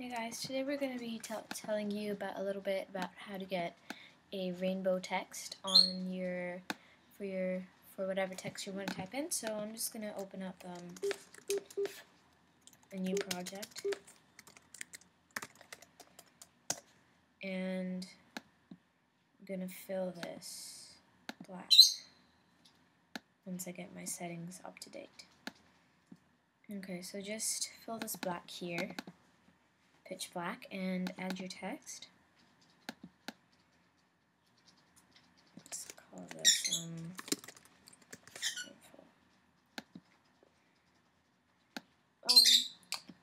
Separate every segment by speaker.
Speaker 1: Hey guys, today we're going to be telling you about a little bit about how to get a rainbow text on for whatever text you want to type in. So I'm just going to open up a new project, and I'm going to fill this black once I get my settings up to date. Okay, so just fill this black here, pitch black, and add your text. Let's call this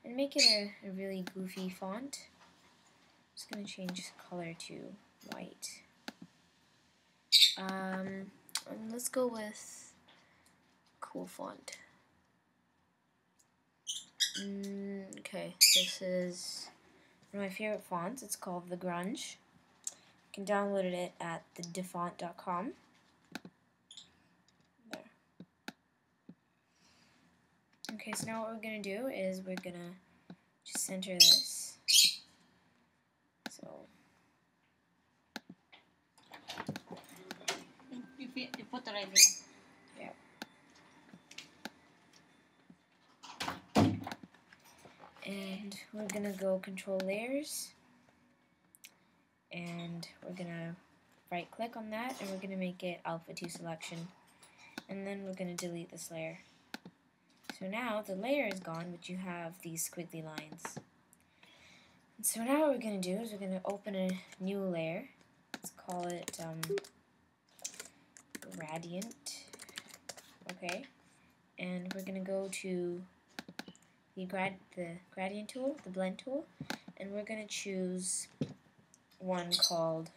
Speaker 1: and make it a really goofy font. I'm just gonna change the color to white. And let's go with cool font. Okay, this is one of my favorite fonts. It's called The Grunge. You can download it at thedefont.com. There. Okay, so now what we're going to do is we're going to just center this. So
Speaker 2: you put the right there.
Speaker 1: Yeah. And we're going to go control layers. And we're going to right click on that, and we're going to make it alpha 2 selection. And then we're going to delete this layer. So now the layer is gone, but you have these squiggly lines. And so now what we're going to do is we're going to open a new layer. Let's call it Gradient. Okay. And we're going to go to the gradient tool, the blend tool, and we're going to choose one called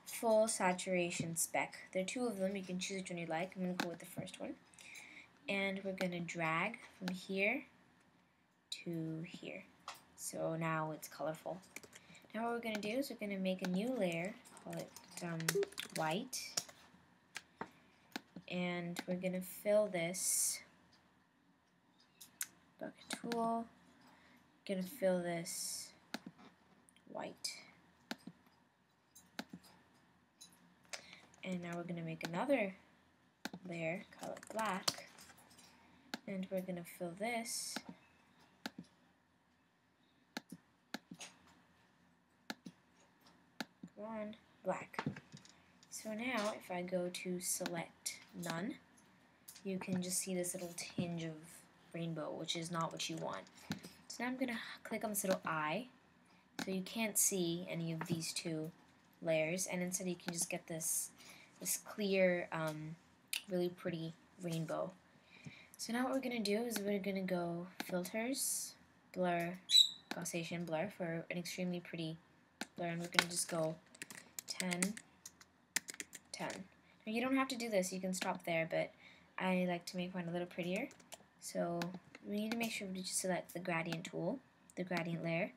Speaker 1: Full Saturation Spec. There are two of them. You can choose which one you like. I'm going to go with the first one. And we're going to drag from here to here. So now it's colorful. Now what we're going to do is we're going to make a new layer, call it white, and we're going to fill this bucket tool, going to fill this white. And now we're going to make another layer, call it black, and we're going to fill this black. So now if I go to select none, you can just see this little tinge of rainbow, which is not what you want. So now I'm going to click on this little eye, so you can't see any of these two layers, and instead you can just get this clear, really pretty rainbow. So now what we're going to do is we're going to go filters, blur, Gaussian blur for an extremely pretty blur, and we're going to just go 10, 10. Now you don't have to do this, you can stop there, but I like to make mine a little prettier. So we need to make sure we just select the gradient tool, the gradient layer,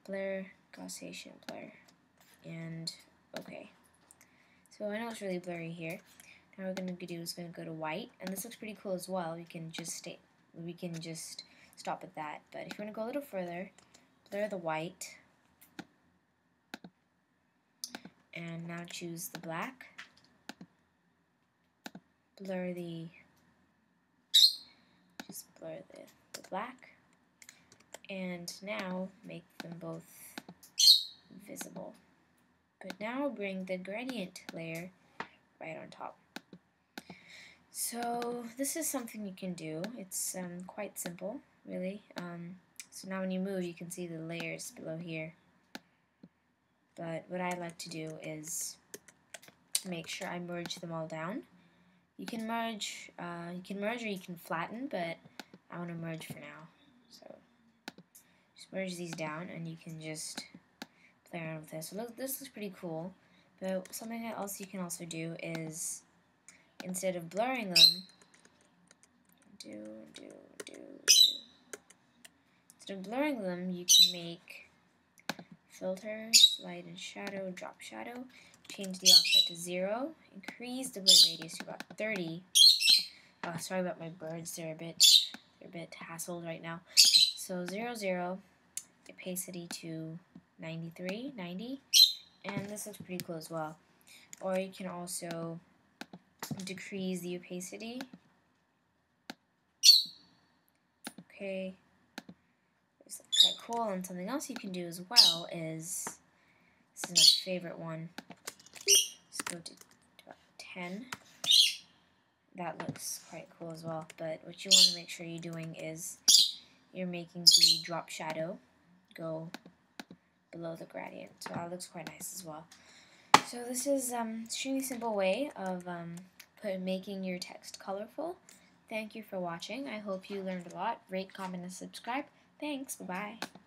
Speaker 1: blur, Gaussian blur, and okay. So I know it's really blurry here. Now what we're going to do is going to go to white, and this looks pretty cool as well. We can just stop at that. But if you want to go a little further, blur the white, and now choose the black, blur just blur the black, and now make them both visible. But now bring the gradient layer right on top. So this is something you can do. It's quite simple, really. So now when you move, you can see the layers below here. But what I like to do is make sure I merge them all down. You can merge or you can flatten, but I want to merge for now. So just merge these down, and you can just play around with this. So look, this looks pretty cool. But something else you can also do is, instead of blurring them, instead of blurring them, you can make filters, light and shadow, drop shadow, change the offset to 0, increase the blur radius to about 30. Sorry about my birds, they're a bit hassled right now. So 0, 0, opacity to 93, 90, and this looks pretty cool as well. Or you can also decrease the opacity. Okay, it's quite cool. And something else you can do as well is, this is my favorite one. Let's go to about 10. That looks quite cool as well. But what you want to make sure you're doing is you're making the drop shadow go below the gradient. So that looks quite nice as well. So this is an extremely simple way of making your text colorful. Thank you for watching. I hope you learned a lot. Rate, comment, and subscribe. Thanks. Bye-bye.